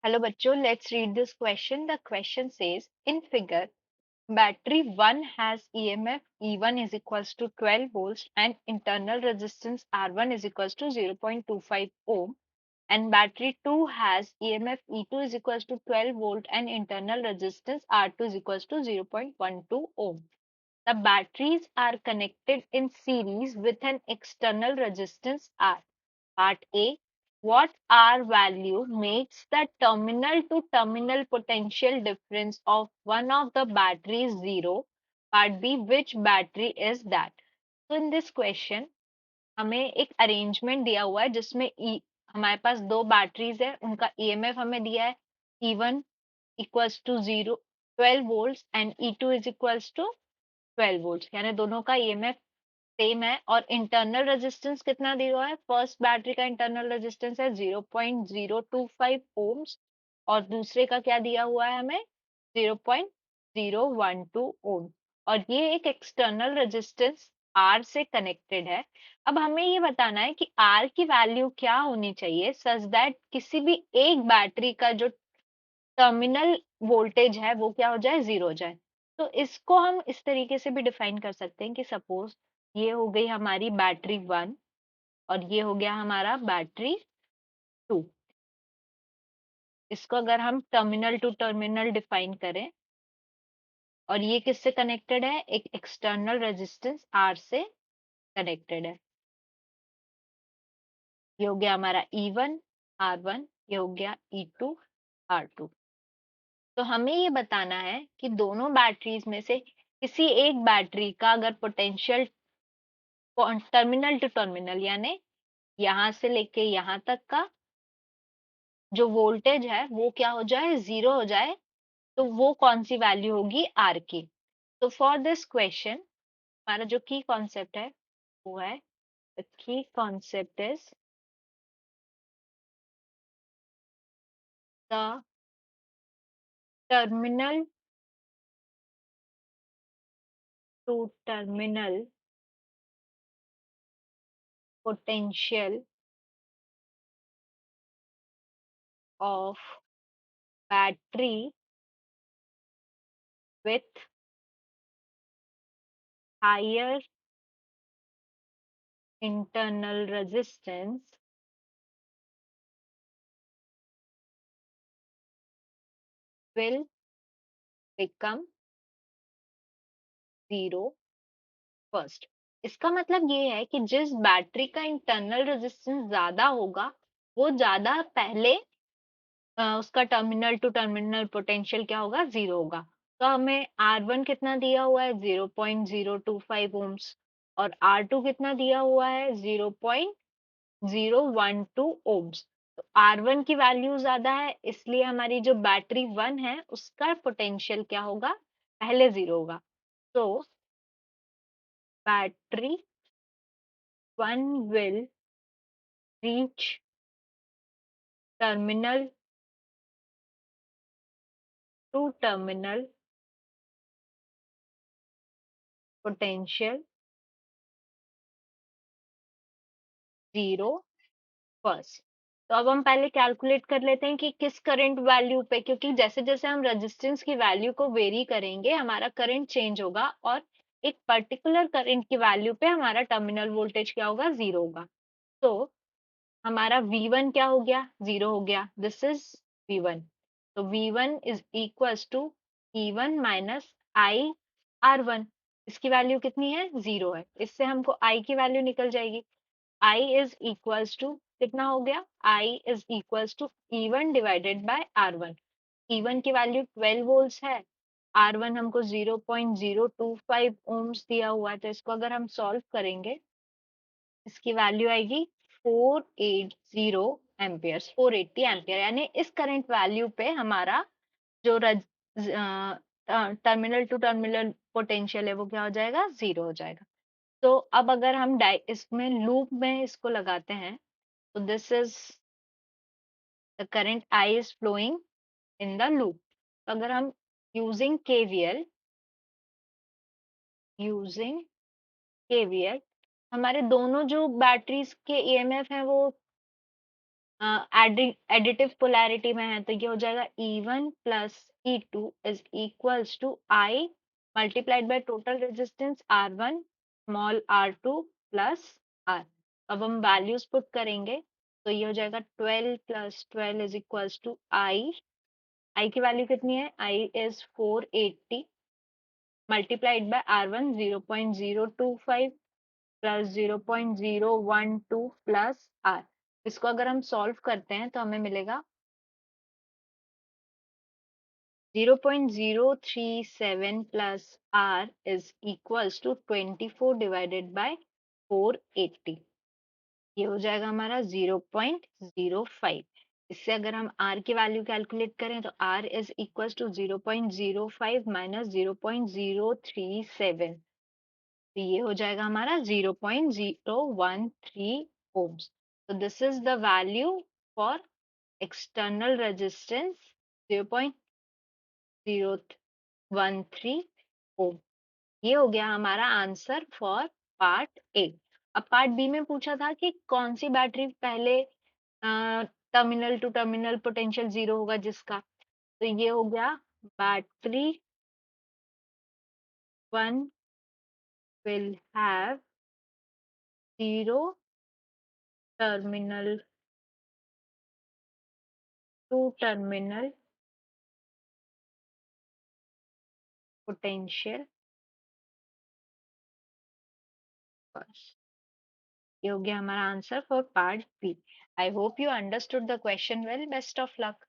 Hello bachcho, let's read this question. The question says, in figure, battery 1 has EMF E1 is equals to 12 volts and internal resistance R1 is equals to 0.25 ohm, and battery 2 has EMF E2 is equals to 12 volt and internal resistance R2 is equals to 0.12 ohm. The batteries are connected in series with an external resistance R. Part A. What R value makes the terminal to terminal potential difference of one of the batteries zero? Part B. Which battery is that? So in this question हमें एक arrangement दिया हुआ है जिसमें हमारे पास दो batteries है, उनका ईएमएफ हमें दिया है E1 equals to 12 volts and E2 is equals to 12 volts, यानी दोनों का ईएमएफ सेम है। और इंटरनल रेजिस्टेंस कितना दिया हुआ है? फर्स्ट बैटरी का इंटरनल रेजिस्टेंस है 0.025 ओम्स और दूसरे का क्या दिया हुआ है हमें? 0.012 ओम। और ये एक एक्सटर्नल रेजिस्टेंस आर से कनेक्टेड है। अब हमें ये बताना है कि आर की वैल्यू क्या होनी चाहिए सच दैट किसी भी एक बैटरी का जो टर्मिनल वोल्टेज है वो क्या हो जाए? जीरो हो जाए। तो इसको हम इस तरीके से भी डिफाइन कर सकते हैं कि सपोज ये हो गई हमारी बैटरी 1 और ये हो गया हमारा बैटरी 2। इसको अगर हम टर्मिनल टू टर्मिनल डिफाइन करें और ये किससे कनेक्टेड है? एक एक्सटर्नल रेजिस्टेंस आर से कनेक्टेड है। ये हो गया हमारा E1 R1, ये हो गया E2 R2। तो हमें ये बताना है कि दोनों बैटरीज में से किसी एक बैटरी का अगर पोटेंशियल टर्मिनल टू टर्मिनल यानी यहां से लेके यहां तक का जो वोल्टेज है वो क्या हो जाए? जीरो हो जाए, तो वो कौन सी वैल्यू होगी? आर की। तो फॉर दिस क्वेश्चन हमारा जो की कॉन्सेप्ट है वो है, the key concept is the terminal to terminal potential of battery with higher internal resistance will become zero first। इसका मतलब ये है कि जिस बैटरी का इंटरनल रेजिस्टेंस ज्यादा होगा वो ज्यादा पहले उसका टर्मिनल टू टर्मिनल पोटेंशियल क्या होगा? जीरो होगा। तो हमें R1 कितना दिया हुआ है? 0.025 ओम्स और R2 कितना दिया हुआ है? 0.012 ओम्स। तो R1 की वैल्यू ज्यादा है इसलिए हमारी जो बैटरी 1 है उसका पोटेंशियल क्या होगा? पहले जीरो होगा। तो battery 1 will reach terminal to terminal potential zero first. तो अब हम पहले कैलकुलेट कर लेते हैं कि किस करंट वैल्यू पे, क्योंकि जैसे जैसे हम रेजिस्टेंस की वैल्यू को वेरी करेंगे हमारा करंट चेंज होगा और एक पर्टिकुलर करंट की वैल्यू पे हमारा टर्मिनल वोल्टेज क्या होगा? जीरो होगा। तो हमारा V1 क्या हो गया? जीरो हो गया। This is V1। तो V1 is equals to E1 minus I R1। इसकी वैल्यू कितनी है? जीरो है। इससे हमको I की वैल्यू निकल जाएगी। I is equals to कितना हो गया? I is equals to E1 divided by R1। E1 की वैल्यू 12 वोल्ट्स है, R1 हमको 0.025 ओम्स दिया हुआ है। तो इसको अगर हम सॉल्व करेंगे इसकी वैल्यू आएगी 480 एम्पियर्स, 480 एम्पियर। यानी इस करंट वैल्यू पे हमारा जो टर्मिनल टू टर्मिनल पोटेंशियल है वो क्या हो जाएगा? जीरो हो जाएगा। तो अब अगर हम इसमें लूप में इसको लगाते हैं तो this is the current I is flowing in the loop। तो अगर हम यूजिंग KVL यूजिंग KVL हमारे दोनों जो बैटरीज के EMF है वो एडिटिव पोलैरिटी में है तो ये हो जाएगा E1 plus E2 is equals to I multiplied by total resistance R1 small R2 plus R। अब हम वैल्यूज पुट करेंगे तो ये हो जाएगा 12 plus 12 is equals to I की वैल्यू कितनी है? I is 480 multiplied by R1 0.025 plus 0.012 plus R। इसको अगर हम सॉल्व करते हैं तो हमें मिलेगा 0.037 plus R is equals to 24 divided by 480। ये हो जाएगा हमारा 0.05। इससे अगर हम R की वैल्यू कैलकुलेट करें तो R is equals to 0.05 minus 0.037। तो ये हो जाएगा हमारा 0.013 ohms। So this is the value for external resistance 0.013 ohm। ये हो गया हमारा आंसर फॉर पार्ट ए। अब पार्ट बी में पूछा था कि कौन सी बैटरी पहले terminal to terminal potential zero होगा जिसका, तो ये हो गया battery one will have zero terminal to terminal potential बस। ये हो गया हमारा answer for part B. I hope you understood the question well. Best of luck.